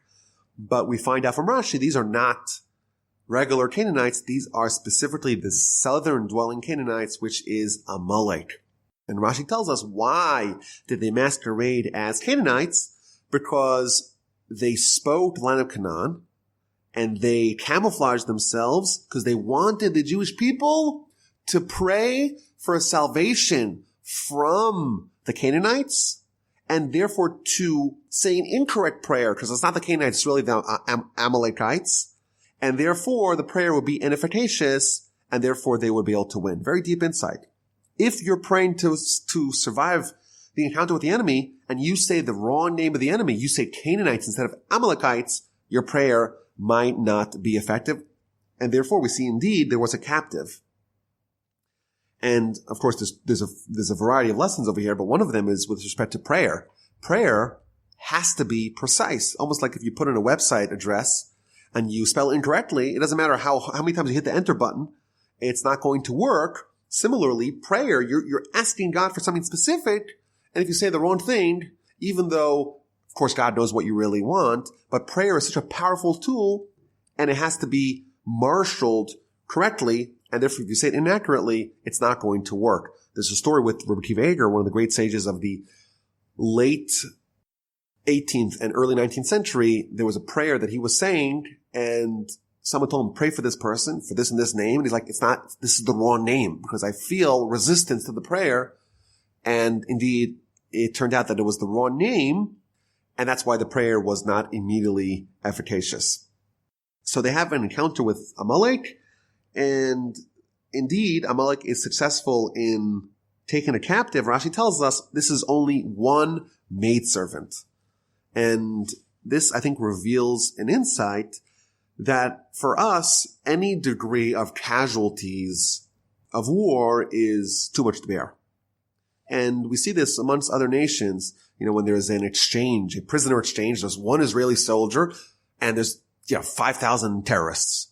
Speaker 1: But we find out from Rashi, these are not regular Canaanites. These are specifically the southern dwelling Canaanites, which is Amalek. And Rashi tells us why did they masquerade as Canaanites? Because they spoke the land of Canaan and they camouflaged themselves because they wanted the Jewish people to pray for salvation from the Canaanites and therefore to say an incorrect prayer because it's not the Canaanites, it's really the Amalekites. And therefore the prayer would be inefficacious and therefore they would be able to win. Very deep insight. If you're praying to survive the encounter with the enemy and you say the wrong name of the enemy, you say Canaanites instead of Amalekites, your prayer might not be effective. And therefore we see indeed there was a captive. And of course there's a variety of lessons over here, but one of them is with respect to prayer. Prayer has to be precise. Almost like if you put in a website address and you spell incorrectly, it doesn't matter how many times you hit the enter button, it's not going to work. Similarly, prayer, you're asking God for something specific, and if you say the wrong thing, even though, of course, God knows what you really want, but prayer is such a powerful tool, and it has to be marshaled correctly, and therefore if you say it inaccurately, it's not going to work. There's a story with Rabbi Akiva Eiger, one of the great sages of the late 18th and early 19th century. There was a prayer that he was saying, and someone told him, pray for this person, for this and this name. And he's like, this is the wrong name because I feel resistance to the prayer. And indeed, it turned out that it was the wrong name. And that's why the prayer was not immediately efficacious. So they have an encounter with Amalek. And indeed, Amalek is successful in taking a captive. Rashi tells us this is only one maidservant. And this, I think, reveals an insight that for us, any degree of casualties of war is too much to bear. And we see this amongst other nations, when there's an exchange, a prisoner exchange, there's one Israeli soldier and there's 5,000 terrorists.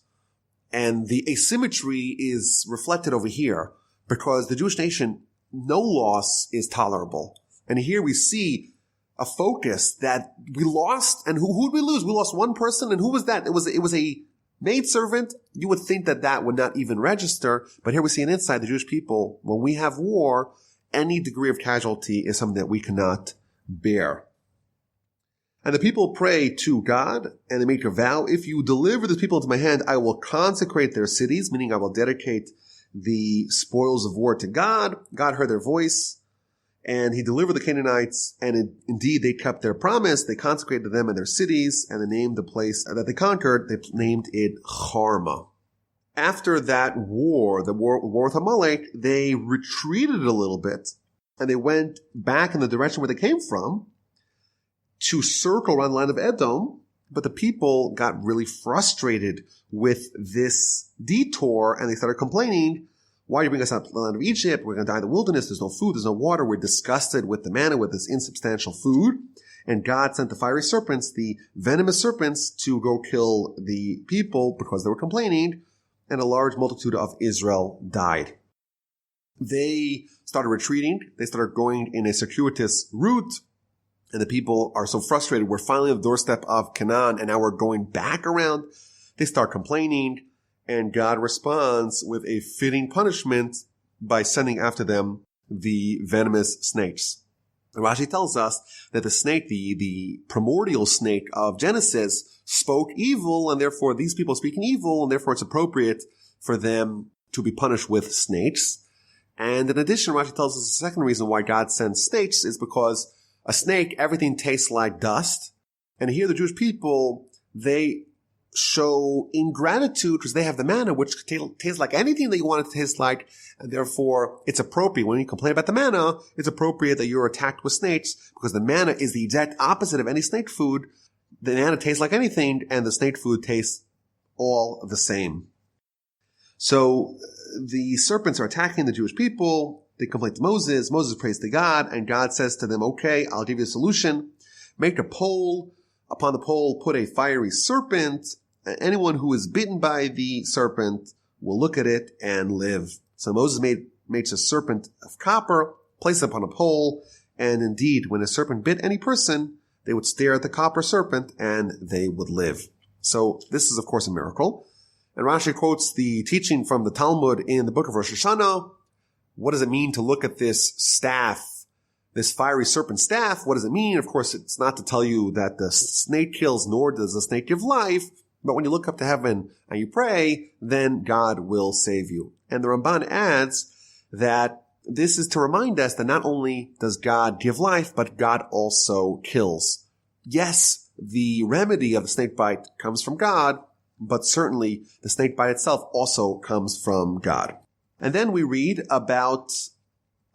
Speaker 1: And the asymmetry is reflected over here because the Jewish nation, no loss is tolerable. And here we see a focus that we lost, and who did we lose? We lost one person, and who was that? It was a maidservant. You would think that would not even register, but here we see an insight, the Jewish people, when we have war, any degree of casualty is something that we cannot bear. And the people pray to God, and they make a vow, if you deliver this people into my hand, I will consecrate their cities, meaning I will dedicate the spoils of war to God. God heard their voice. And he delivered the Canaanites, and indeed they kept their promise. They consecrated them and their cities, and they named the place that they conquered, they named it Charma. After that war, the war with Amalek, they retreated a little bit, and they went back in the direction where they came from to circle around the land of Edom. But the people got really frustrated with this detour, and they started complaining, why do you bring us out to the land of Egypt? We're going to die in the wilderness. There's no food. There's no water. We're disgusted with the manna, with this insubstantial food. And God sent the fiery serpents, the venomous serpents, to go kill the people because they were complaining. And a large multitude of Israel died. They started retreating. They started going in a circuitous route. And the people are so frustrated. We're finally on the doorstep of Canaan, and now we're going back around. They start complaining. And God responds with a fitting punishment by sending after them the venomous snakes. And Rashi tells us that the snake, the primordial snake of Genesis, spoke evil, and therefore these people speaking evil, and therefore it's appropriate for them to be punished with snakes. And in addition, Rashi tells us the second reason why God sends snakes is because a snake, everything tastes like dust. And here the Jewish people, they show ingratitude because they have the manna, which tastes like anything that you want it to taste like, and therefore it's appropriate. When you complain about the manna, it's appropriate that you're attacked with snakes because the manna is the exact opposite of any snake food. The manna tastes like anything, and the snake food tastes all the same. So the serpents are attacking the Jewish people. They complain to Moses. Moses prays to God, and God says to them, okay, I'll give you a solution. Make a pole Upon the pole put a fiery serpent. Anyone who is bitten by the serpent will look at it and live. So Moses makes a serpent of copper, placed it upon a pole, and indeed, when a serpent bit any person, they would stare at the copper serpent and they would live. So this is, of course, a miracle. And Rashi quotes the teaching from the Talmud in the book of Rosh Hashanah. What does it mean to look at this staff, this fiery serpent staff? What does it mean? Of course, it's not to tell you that the snake kills, nor does the snake give life. But when you look up to heaven and you pray, then God will save you. And the Ramban adds that this is to remind us that not only does God give life, but God also kills. Yes, the remedy of the snake bite comes from God, but certainly the snake bite itself also comes from God. And then we read about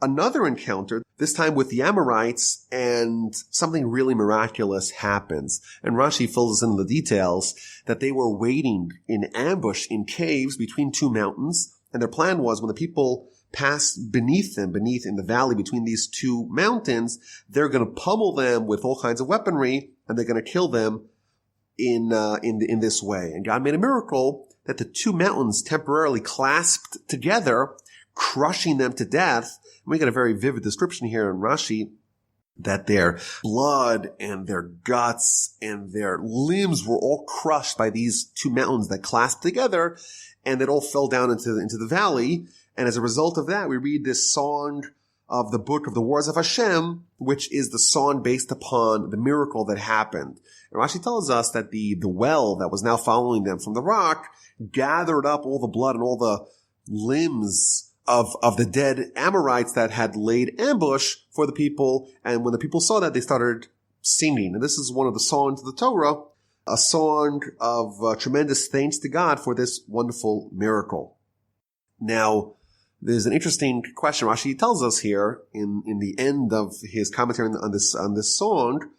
Speaker 1: another encounter, this time with the Amorites, and something really miraculous happens. And Rashi fills us in the details that they were waiting in ambush in caves between two mountains, and their plan was when the people passed beneath in the valley between these two mountains, they're going to pummel them with all kinds of weaponry, and they're going to kill them in this way. And God made a miracle that the two mountains temporarily clasped together, crushing them to death. And we get a very vivid description here in Rashi that their blood and their guts and their limbs were all crushed by these two mountains that clasped together, and it all fell down into the valley. And as a result of that, we read this song of the book of the Wars of Hashem, which is the song based upon the miracle that happened. And Rashi tells us that the well that was now following them from the rock gathered up all the blood and all the limbs of the dead Amorites that had laid ambush for the people. And when the people saw that, they started singing. And this is one of the songs of the Torah, a song of tremendous thanks to God for this wonderful miracle. Now, there's an interesting question Rashi tells us here in the end of his commentary on this song.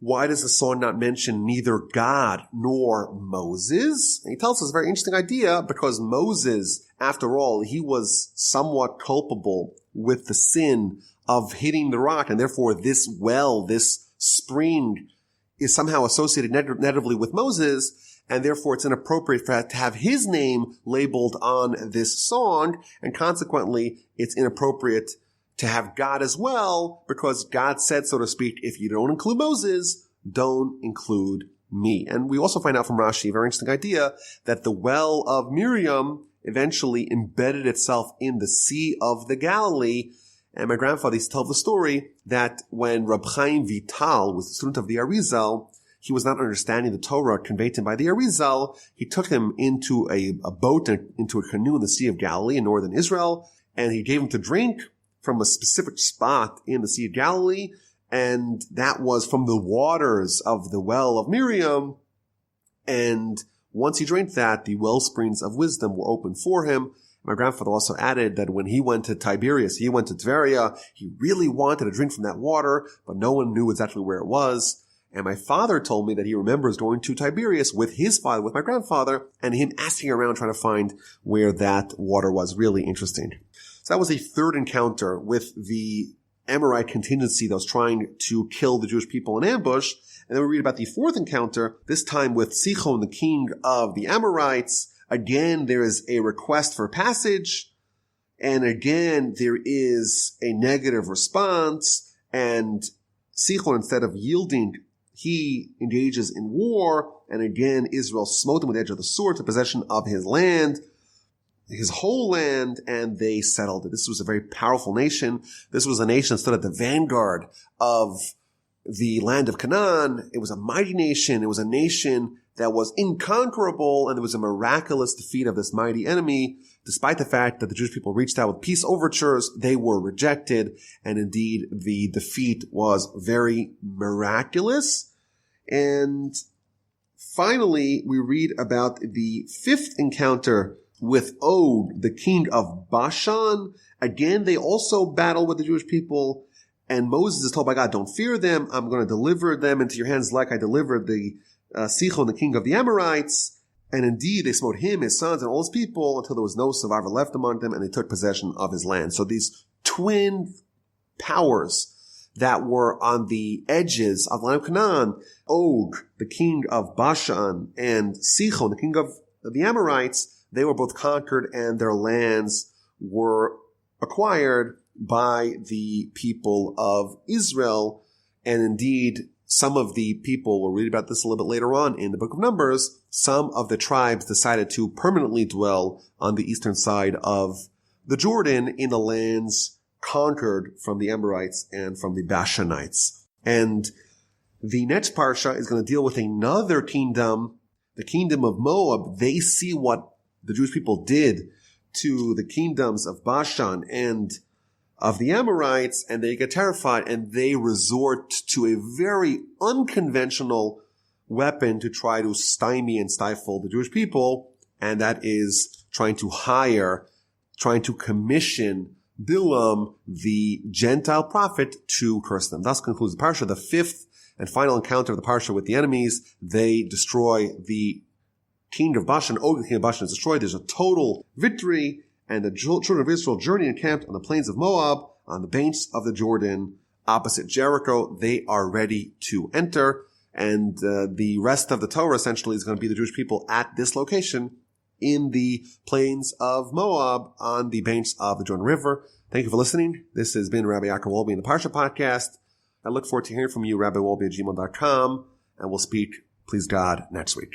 Speaker 1: Why does the song not mention neither God nor Moses? And he tells us a very interesting idea, because Moses, after all, he was somewhat culpable with the sin of hitting the rock, and therefore this well, this spring, is somehow associated negatively with Moses, and therefore it's inappropriate to have his name labeled on this song, and consequently it's inappropriate to have God as well, because God said, so to speak, if you don't include Moses, don't include me. And we also find out from Rashi a very interesting idea that the well of Miriam eventually embedded itself in the Sea of the Galilee. And my grandfather used to tell the story that when Reb Chaim Vital was the student of the Arizal, he was not understanding the Torah conveyed to him by the Arizal. He took him into a boat, into a canoe in the Sea of Galilee in northern Israel, and he gave him to drink from a specific spot in the Sea of Galilee, and that was from the waters of the well of Miriam. And once he drank that, the well springs of wisdom were opened for him. My grandfather also added that when he went to Tiberias, he went to Tveria, he really wanted to drink from that water, but no one knew exactly where it was. And my father told me that he remembers going to Tiberias with his father, with my grandfather, and him asking around trying to find where that water was. Really interesting. So that was a third encounter with the Amorite contingency that was trying to kill the Jewish people in ambush. And then we read about the fourth encounter, this time with Sichon, the king of the Amorites. Again, there is a request for passage. And again, there is a negative response. And Sichon, instead of yielding, he engages in war. And again, Israel smote him with the edge of the sword to possession of his land, his whole land, and they settled it. This was a very powerful nation. This was a nation that stood at the vanguard of the land of Canaan. It was a mighty nation. It was a nation that was inconquerable, and there was a miraculous defeat of this mighty enemy. Despite the fact that the Jewish people reached out with peace overtures, they were rejected, and indeed the defeat was very miraculous. And finally, we read about the fifth encounter with Og, the king of Bashan. Again, they also battle with the Jewish people, and Moses is told by God, don't fear them. I'm going to deliver them into your hands like I delivered the Sichon, the king of the Amorites. And indeed, they smote him, his sons, and all his people until there was no survivor left among them, and they took possession of his land. So these twin powers that were on the edges of the land of Canaan, Og, the king of Bashan, and Sichon, the king of the Amorites, they were both conquered and their lands were acquired by the people of Israel. And indeed, some of the people, we'll read about this a little bit later on in the book of Numbers, some of the tribes decided to permanently dwell on the eastern side of the Jordan in the lands conquered from the Amorites and from the Bashanites. And the next Parsha is going to deal with another kingdom, the kingdom of Moab. They see what the Jewish people did to the kingdoms of Bashan and of the Amorites, and they get terrified, and they resort to a very unconventional weapon to try to stymie and stifle the Jewish people, and that is trying to commission Bilam, the Gentile prophet, to curse them. Thus concludes the Parsha, the fifth and final encounter of the Parsha with the enemies. They destroy the king of Bashan. Og, the king of Bashan, is destroyed. There's a total victory, and the children of Israel journey and camped on the plains of Moab, on the banks of the Jordan, opposite Jericho. They are ready to enter, and the rest of the Torah essentially is going to be the Jewish people at this location in the plains of Moab on the banks of the Jordan River. Thank you for listening. This has been Rabbi Yaakov Wolbe in the Parsha podcast. I look forward to hearing from you, rabbiwolbe@gmail.com, and we'll speak, please God, next week.